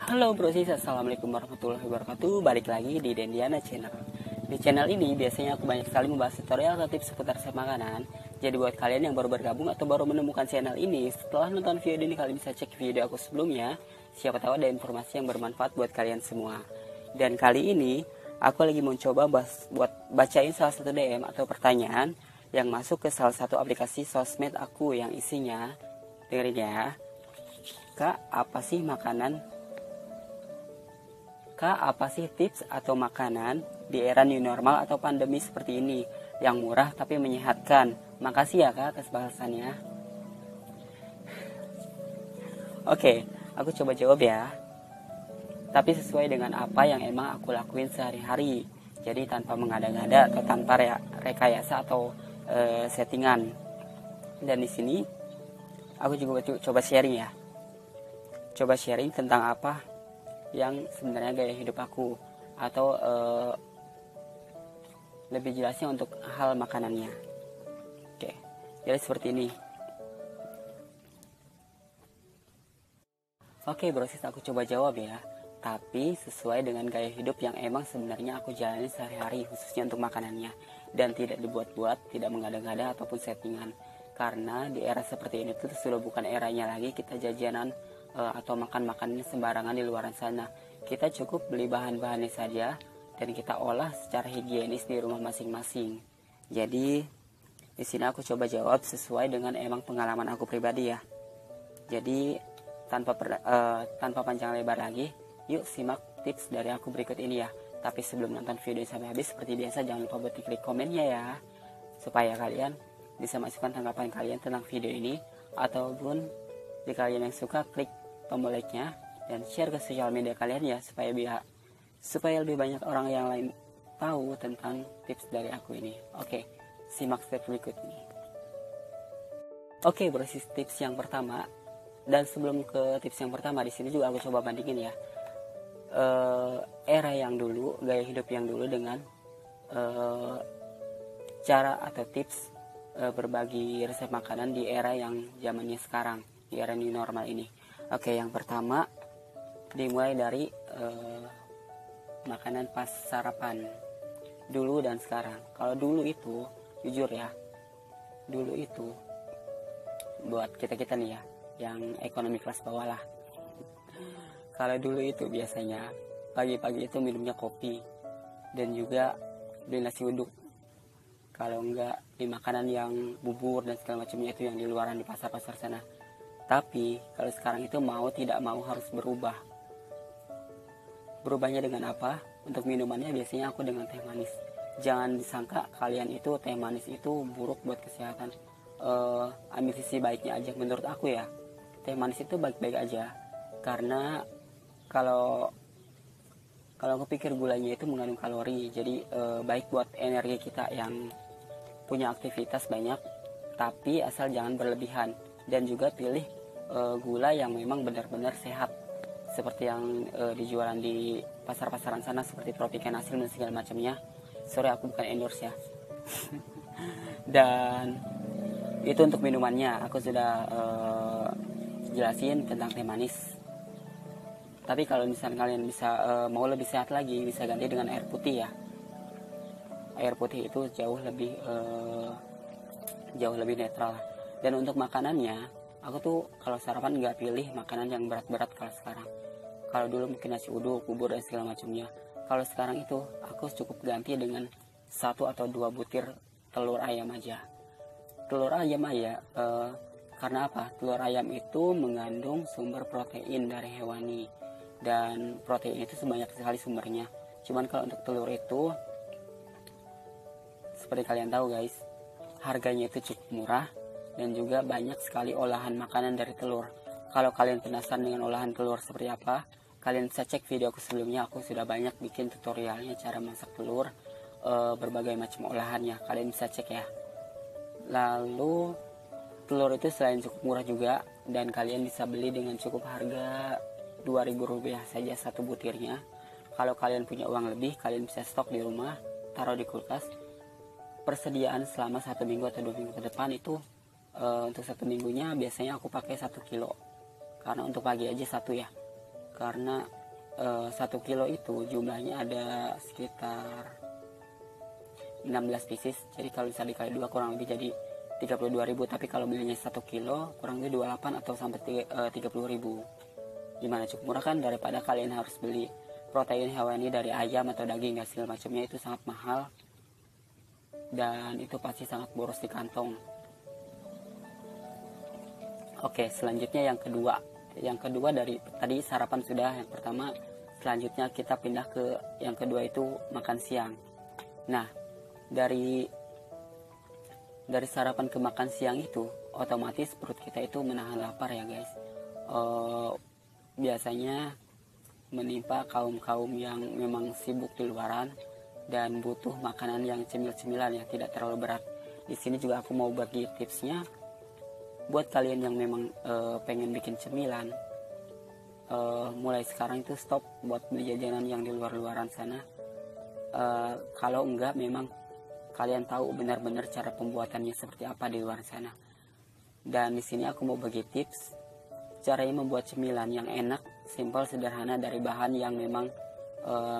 Halo brosis, assalamualaikum warahmatullahi wabarakatuh. Balik lagi di Dendiana Channel. Di channel ini biasanya aku banyak sekali membahas tutorial atau tips seputar resep makanan. Jadi buat kalian yang baru bergabung atau baru menemukan channel ini, setelah nonton video ini kalian bisa cek video aku sebelumnya. Siapa tahu ada informasi yang bermanfaat buat kalian semua. Dan kali ini aku lagi mencoba buat bacain salah satu DM atau pertanyaan yang masuk ke salah satu aplikasi sosmed aku yang isinya, dengerin ya, Kak, apa sih tips atau makanan di era new normal atau pandemi seperti ini yang murah tapi menyehatkan? Makasih ya Kak atas bahasannya. Oke, aku coba jawab ya. Tapi sesuai dengan apa yang emang aku lakuin sehari-hari. Jadi tanpa mengada-ngada atau tanpa rekayasa atau settingan. Dan di sini aku juga coba sharing ya. Coba sharing tentang apa yang sebenarnya gaya hidup aku, atau lebih jelasnya untuk hal makanannya. Oke, jadi seperti ini. Oke brosis, aku coba jawab ya. Tapi sesuai dengan gaya hidup yang emang sebenarnya aku jalani sehari-hari, khususnya untuk makanannya. Dan tidak dibuat-buat, tidak mengada-ngada ataupun settingan. Karena di era seperti ini tuh sudah bukan eranya lagi kita jajanan atau makan-makannya sembarangan di luar sana. Kita cukup beli bahan-bahannya saja dan kita olah secara higienis di rumah masing-masing. Jadi di sini aku coba jawab sesuai dengan emang pengalaman aku pribadi ya. Jadi tanpa panjang lebar lagi, yuk simak tips dari aku berikut ini ya. Tapi sebelum nonton video sampai habis, seperti biasa jangan lupa buat klik komennya ya, supaya kalian bisa masukkan tanggapan kalian tentang video ini, ataupun jika kalian yang suka, klik tombol like-nya dan share ke sosial media kalian ya, supaya lebih banyak orang yang lain tahu tentang tips dari aku ini. Oke, simak step berikut ini. Oke, brosis, tips yang pertama. Dan sebelum ke tips yang pertama, di sini juga aku coba bandingin ya, era yang dulu, gaya hidup yang dulu dengan cara atau tips berbagi resep makanan di era yang zamannya sekarang, di era new normal ini. Oke, yang pertama dimulai dari makanan pas sarapan dulu dan sekarang. Kalau dulu itu jujur ya, dulu itu buat kita nih ya yang ekonomi kelas bawah lah, kalau dulu itu biasanya pagi-pagi itu minumnya kopi dan juga beli nasi uduk. Kalau enggak di makanan yang bubur dan segala macamnya itu yang di luaran di pasar-pasar sana. Tapi kalau sekarang itu mau tidak mau harus berubah. Berubahnya dengan apa? Untuk minumannya biasanya aku dengan teh manis. Jangan disangka kalian itu teh manis itu buruk buat kesehatan. Ambil sisi baiknya aja menurut aku ya. Teh manis itu baik-baik aja. Karena kalau aku pikir gulanya itu mengandung kalori. Jadi baik buat energi kita yang punya aktivitas banyak. Tapi asal jangan berlebihan. Dan juga pilih gula yang memang benar-benar sehat, seperti yang dijualan di pasar-pasaran sana seperti Tropicana Hasil dan segala macamnya. Sorry, aku bukan endorse ya. Dan itu untuk minumannya aku sudah jelasin tentang teh manis. Tapi kalau misalnya kalian bisa mau lebih sehat lagi, bisa ganti dengan air putih ya. Air putih itu jauh lebih netral. Dan untuk makanannya, aku tuh kalau sarapan nggak pilih makanan yang berat-berat kalau sekarang. Kalau dulu mungkin nasi uduk, bubur dan segala macamnya. Kalau sekarang itu aku cukup ganti dengan 1 atau 2 butir telur ayam aja. Telur ayam aja, karena apa? Telur ayam itu mengandung sumber protein dari hewani. Dan protein itu sebanyak sekali sumbernya. Cuman kalau untuk telur itu, seperti kalian tahu guys, harganya itu cukup murah. Dan juga banyak sekali olahan makanan dari telur. Kalau kalian penasaran dengan olahan telur seperti apa, kalian bisa cek video aku sebelumnya. Aku sudah banyak bikin tutorialnya cara masak telur, berbagai macam olahannya. Kalian bisa cek ya. Lalu telur itu selain cukup murah juga, dan kalian bisa beli dengan cukup harga Rp2.000 saja satu butirnya. Kalau kalian punya uang lebih, kalian bisa stok di rumah, taruh di kulkas. Persediaan selama 1 minggu atau 2 minggu ke depan itu, untuk 1 minggunya biasanya aku pakai 1 kilo, karena untuk pagi aja 1 ya. karena 1 kilo itu jumlahnya ada sekitar 16 pieces. Jadi kalau bisa dikali 2 kurang lebih jadi 32.000. Tapi kalau belinya 1 kilo kurang lebih 28 atau sampai 30.000. Gimana, cukup murah kan, daripada kalian harus beli protein hewani dari ayam atau daging dan segala macamnya. Itu sangat mahal dan itu pasti sangat boros di kantong. Oke, selanjutnya yang kedua dari tadi sarapan sudah, yang pertama. Selanjutnya kita pindah ke yang kedua, itu makan siang. Nah, dari sarapan ke makan siang itu otomatis perut kita itu menahan lapar ya guys. Biasanya menimpa kaum yang memang sibuk di luaran dan butuh makanan yang cemil-cemilan ya, tidak terlalu berat. Di sini juga aku mau bagi tipsnya buat kalian yang memang pengen bikin cemilan. Mulai sekarang itu stop buat beli jajanan yang di luar-luaran sana. Kalau enggak memang kalian tahu benar-benar cara pembuatannya seperti apa di luar sana. Dan di sini aku mau bagi tips caranya membuat cemilan yang enak, simpel, sederhana dari bahan yang memang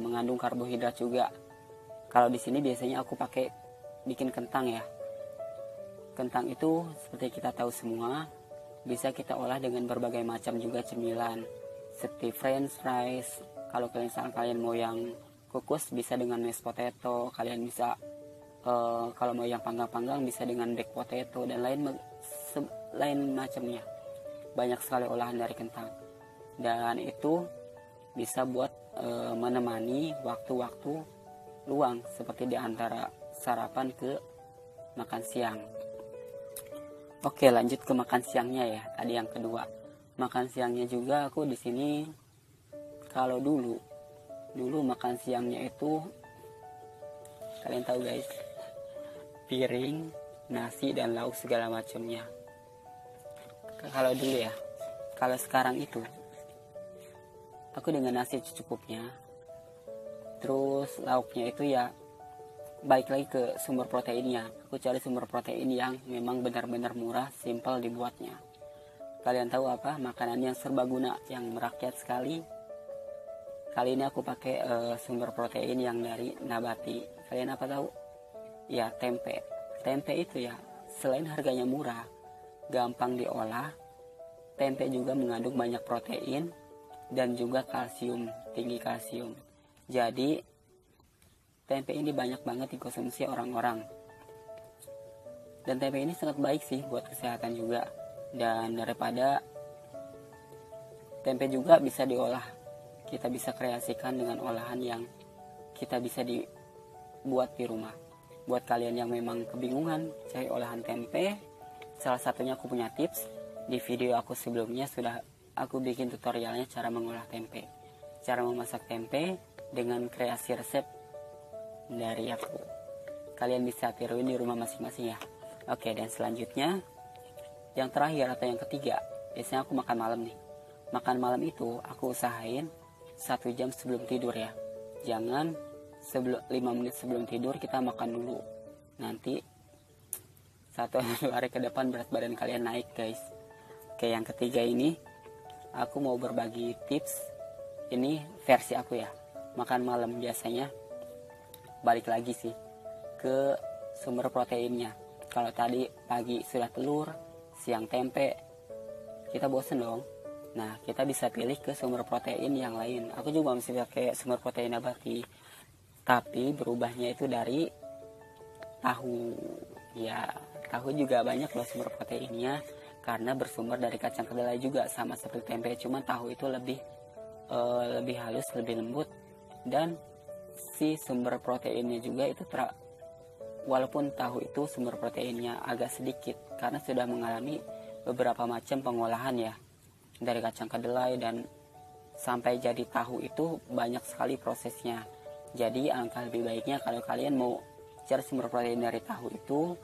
mengandung karbohidrat juga. Kalau di sini biasanya aku pakai bikin kentang ya. Kentang itu seperti kita tahu semua bisa kita olah dengan berbagai macam juga cemilan, seperti french fries. Kalau kalian mau yang kukus bisa dengan mashed potato, kalian bisa kalau mau yang panggang-panggang bisa dengan baked potato dan lain macamnya. Banyak sekali olahan dari kentang dan itu bisa buat menemani waktu-waktu luang seperti di antara sarapan ke makan siang. Oke, lanjut ke makan siangnya ya. Tadi yang kedua, makan siangnya juga aku di sini. Kalau dulu makan siangnya itu kalian tahu guys, piring, nasi dan lauk segala macamnya. Kalau dulu ya, kalau sekarang itu aku dengan nasi secukupnya. Terus lauknya itu ya baik lagi ke sumber proteinnya. Aku cari sumber protein yang memang benar-benar murah, simpel dibuatnya. Kalian tahu apa? Makanan yang serbaguna, yang merakyat sekali. Kali ini aku pakai sumber protein yang dari nabati. Kalian apa tahu? Ya, tempe. Tempe itu ya, selain harganya murah, gampang diolah, tempe juga mengandung banyak protein dan juga kalsium, tinggi kalsium. Jadi tempe ini banyak banget dikonsumsi orang-orang. Dan tempe ini sangat baik sih buat kesehatan juga. Dan daripada tempe juga bisa diolah, kita bisa kreasikan dengan olahan yang kita bisa dibuat di rumah. Buat kalian yang memang kebingungan cari olahan tempe, salah satunya aku punya tips. Di video aku sebelumnya sudah aku bikin tutorialnya cara mengolah tempe, cara memasak tempe dengan kreasi resep dari aku. Kalian bisa tiruin di rumah masing-masing ya. Oke, dan selanjutnya yang terakhir atau yang ketiga, biasanya aku makan malam nih. Makan malam itu aku usahain 1 jam sebelum tidur ya. Jangan 5 menit sebelum tidur kita makan dulu. Nanti 1 atau 2 hari ke depan berat badan kalian naik guys. Oke, yang ketiga ini aku mau berbagi tips. Ini versi aku ya. Makan malam biasanya balik lagi sih ke sumber proteinnya. Kalau tadi pagi sudah telur, siang tempe, kita bosen dong. Nah, kita bisa pilih ke sumber protein yang lain. Aku juga masih pakai sumber protein nabati, tapi berubahnya itu dari tahu. Ya, tahu juga banyak loh sumber proteinnya karena bersumber dari kacang kedelai juga, sama seperti tempe. Cuma tahu itu lebih halus, lebih lembut, dan si sumber proteinnya juga itu walaupun tahu itu sumber proteinnya agak sedikit karena sudah mengalami beberapa macam pengolahan ya, dari kacang kedelai dan sampai jadi tahu itu banyak sekali prosesnya. Jadi alangkah lebih baiknya kalau kalian mau cari sumber protein dari tahu itu,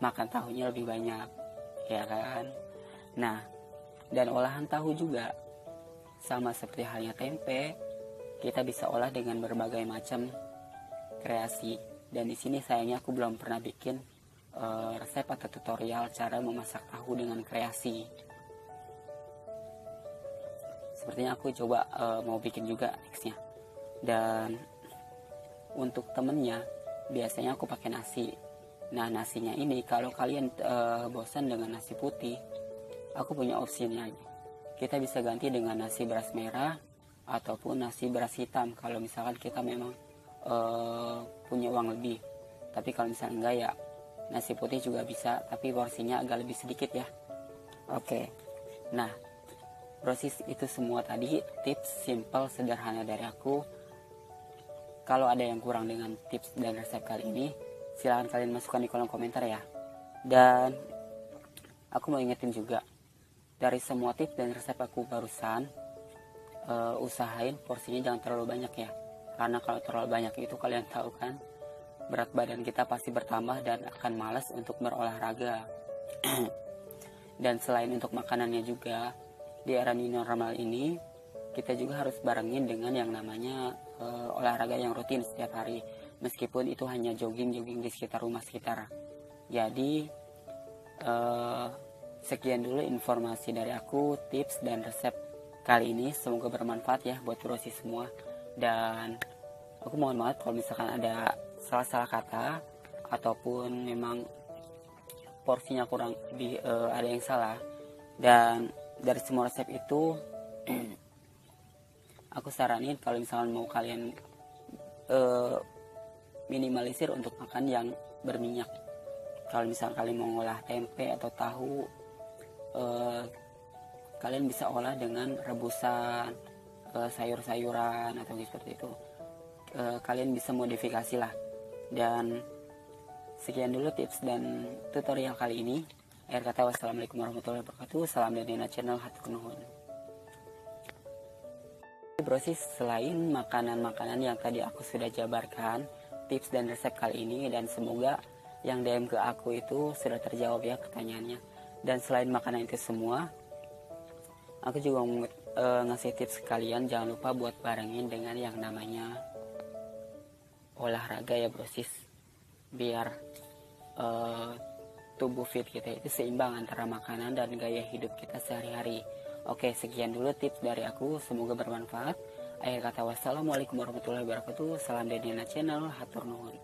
makan tahunya lebih banyak ya kan. Nah, dan olahan tahu juga sama seperti halnya tempe, kita bisa olah dengan berbagai macam kreasi. Dan di sini sayangnya aku belum pernah bikin resep atau tutorial cara memasak tahu dengan kreasi. sepertinya aku coba mau bikin juga nextnya. Dan untuk temennya biasanya aku pakai nasi. Nah, nasinya ini kalau kalian bosan dengan nasi putih, aku punya opsinya. Kita bisa ganti dengan nasi beras merah ataupun nasi beras hitam kalau misalkan kita memang punya uang lebih. Tapi kalau misalnya enggak, ya nasi putih juga bisa, tapi porsinya agak lebih sedikit ya. Oke. Nah, proses itu semua tadi tips simple sederhana dari aku. Kalau ada yang kurang dengan tips dan resep kali ini, silahkan kalian masukkan di kolom komentar ya. Dan aku mau ingetin juga, dari semua tips dan resep aku barusan, usahain porsinya jangan terlalu banyak ya. Karena kalau terlalu banyak itu kalian tahu kan, berat badan kita pasti bertambah dan akan malas untuk berolahraga. Dan selain untuk makanannya juga, di era new normal ini kita juga harus barengin dengan yang namanya olahraga yang rutin setiap hari, meskipun itu hanya jogging-jogging di sekitar rumah sekitar. Jadi sekian dulu informasi dari aku, tips dan resep kali ini. Semoga bermanfaat ya buat Brosi semua. Dan aku mohon maaf kalau misalkan ada salah-salah kata ataupun memang porsinya kurang ada yang salah. Dan dari semua resep itu aku saranin kalau misalkan mau kalian minimalisir untuk makan yang berminyak. Kalau misalkan kalian mau ngolah tempe atau tahu, kalian bisa olah dengan rebusan sayur-sayuran atau seperti itu. Kalian bisa modifikasi lah. Dan sekian dulu tips dan tutorial kali ini. Akhir kata, wassalamualaikum warahmatullahi wabarakatuh. Salam dari Nina Channel, hatur nuhun. Brosis, selain makanan-makanan yang tadi aku sudah jabarkan, tips dan resep kali ini, dan semoga yang DM ke aku itu sudah terjawab ya pertanyaannya. Dan selain makanan itu semua, aku juga mau ngasih tips ke kalian, jangan lupa buat barengin dengan yang namanya olahraga ya Brosis, biar tubuh fit kita itu seimbang antara makanan dan gaya hidup kita sehari-hari. Oke, sekian dulu tips dari aku, semoga bermanfaat. Akhir kata, wassalamualaikum warahmatullahi wabarakatuh. Salam dari Nina Channel, hatur nuhun.